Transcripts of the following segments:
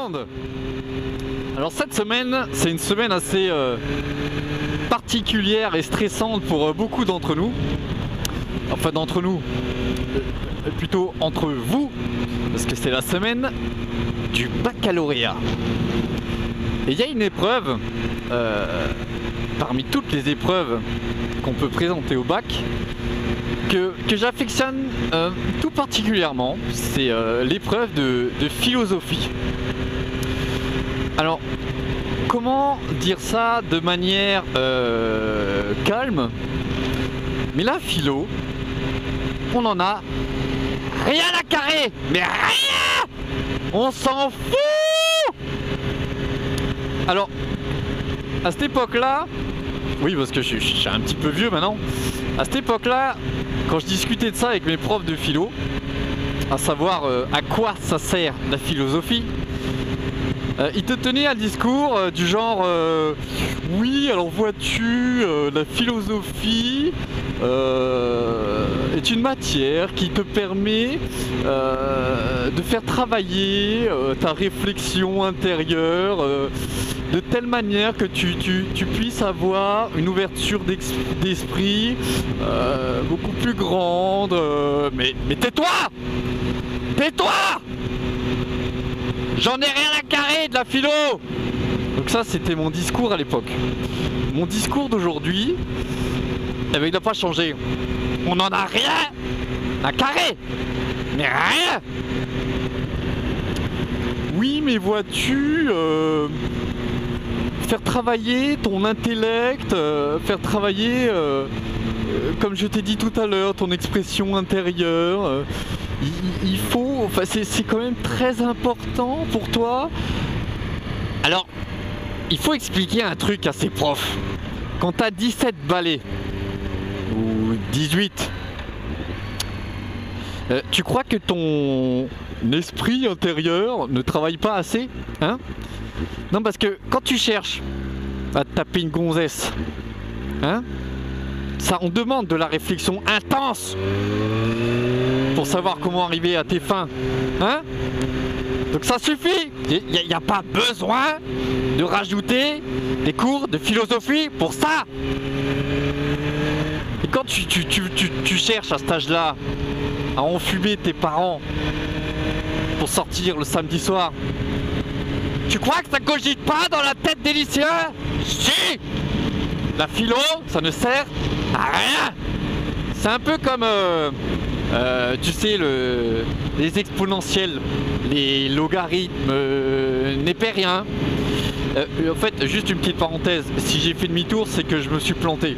monde! Alors cette semaine, c'est une semaine assez particulière et stressante pour beaucoup d'entre nous. Enfin d'entre nous, plutôt entre vous, parce que c'est la semaine du baccalauréat. Et il y a une épreuve, parmi toutes les épreuves qu'on peut présenter au bac, que j'affectionne tout particulièrement, c'est l'épreuve de philosophie. Alors, comment dire ça de manière calme? Mais la philo, on en a rien à carrer, mais rien! On s'en fout! Alors, à cette époque-là, oui, parce que je suis un petit peu vieux maintenant, à cette époque-là, quand je discutais de ça avec mes profs de philo, à savoir à quoi ça sert la philosophie, ils te tenaient un discours du genre oui, alors vois-tu, la philosophie est une matière qui te permet de faire travailler ta réflexion intérieure de telle manière que tu puisses avoir une ouverture d'esprit beaucoup plus grande. Mais tais-toi! Tais-toi! J'en ai rien à carrer de la philo! Donc ça, c'était mon discours à l'époque. Mon discours d'aujourd'hui, eh ben, il n'a pas changé. On n'en a rien à carrer! Mais rien! Oui, mais vois-tu, faire travailler ton intellect, faire travailler, comme je t'ai dit tout à l'heure, ton expression intérieure, il faut, enfin c'est quand même très important pour toi. Alors, il faut expliquer un truc à ces profs. Quand t'as 17 balais, ou 18, tu crois que ton esprit intérieur ne travaille pas assez, hein? Non, parce que quand tu cherches à te taper une gonzesse, hein, ça, on demande de la réflexion intense pour savoir comment arriver à tes fins, hein? Donc ça suffit. Il n'y a pas besoin de rajouter des cours de philosophie pour ça. Et quand tu cherches à cet âge-là à enfumer tes parents pour sortir le samedi soir, tu crois que ça cogite pas dans la tête des lycéens? Si! La philo, ça ne sert à rien. C'est un peu comme, tu sais, les exponentielles, les logarithmes népériens. En fait, juste une petite parenthèse, si j'ai fait demi-tour, c'est que je me suis planté.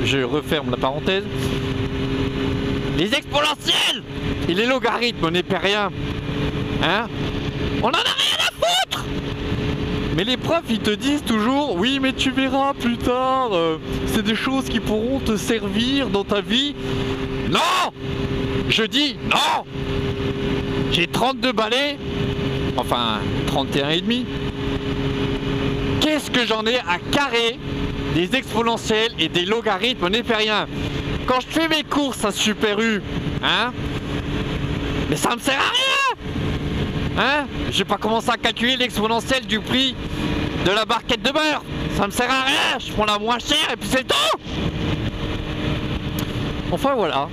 Je referme la parenthèse. Les exponentielles et les logarithmes népériens, hein, on en a rien à foutre! Mais les profs, ils te disent toujours, oui, mais tu verras plus tard, c'est des choses qui pourront te servir dans ta vie. Non! Je dis non! J'ai 32 balais, enfin 31 et demi. Qu'est-ce que j'en ai à carrer des exponentiels et des logarithmes népériens? Quand je fais mes courses à Super U, hein, mais ça me sert à rien! Hein? J'ai pas commencé à calculer l'exponentielle du prix de la barquette de beurre. Ça me sert à rien, je prends la moins chère et puis c'est tout. Enfin voilà.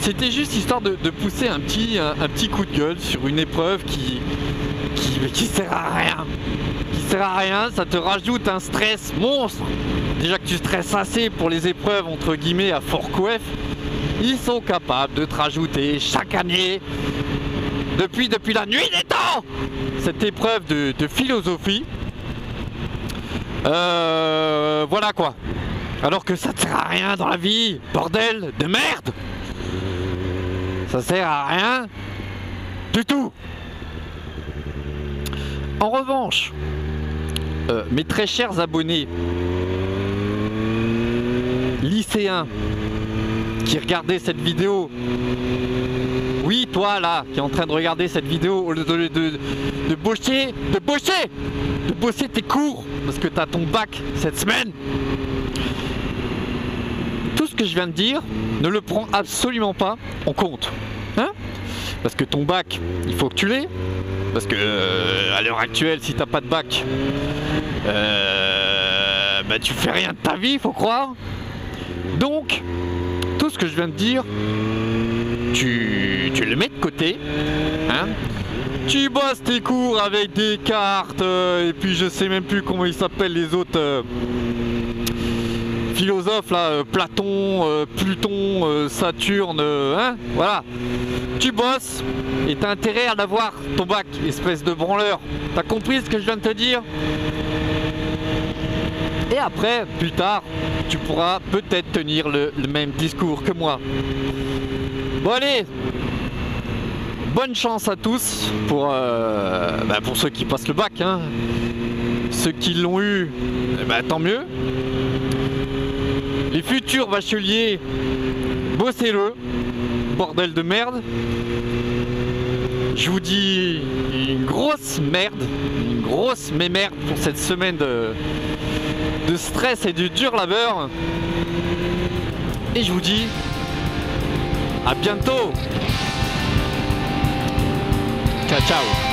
C'était juste histoire de pousser un petit coup de gueule sur une épreuve qui sert à rien. Qui sert à rien, ça te rajoute un stress monstre. Déjà que tu stresses assez pour les épreuves entre guillemets à fort coef, ils sont capables de te rajouter chaque année, depuis la nuit des temps, cette épreuve de philosophie. Voilà quoi. Alors que ça ne sert à rien dans la vie, bordel de merde. Ça sert à rien du tout. En revanche, mes très chers abonnés lycéens qui regardaient cette vidéo, oui, toi là, qui est en train de regarder cette vidéo, au lieu de bosser tes cours, parce que tu as ton bac cette semaine, tout ce que je viens de dire, ne le prends absolument pas en compte. Hein? Parce que ton bac, il faut que tu l'aies. Parce que à l'heure actuelle, si t'as pas de bac, bah tu fais rien de ta vie, faut croire. Donc, tout ce que je viens de dire, tu le mets de côté, hein. Tu bosses tes cours avec des cartes, et puis je sais même plus comment ils s'appellent les autres philosophes là, Platon, Pluton, Saturne, hein, voilà. Tu bosses et t'as intérêt à avoir ton bac, espèce de branleur. T'as compris ce que je viens de te dire? Et après, plus tard, tu pourras peut-être tenir le même discours que moi. Bon allez, bonne chance à tous pour ceux qui passent le bac, hein. Ceux qui l'ont eu, tant mieux. Les futurs bacheliers, bossez-le, bordel de merde. Je vous dis une grosse merde, une grosse mémerde pour cette semaine de stress et de dur labeur. Et je vous dis à bientôt. Ciao ciao.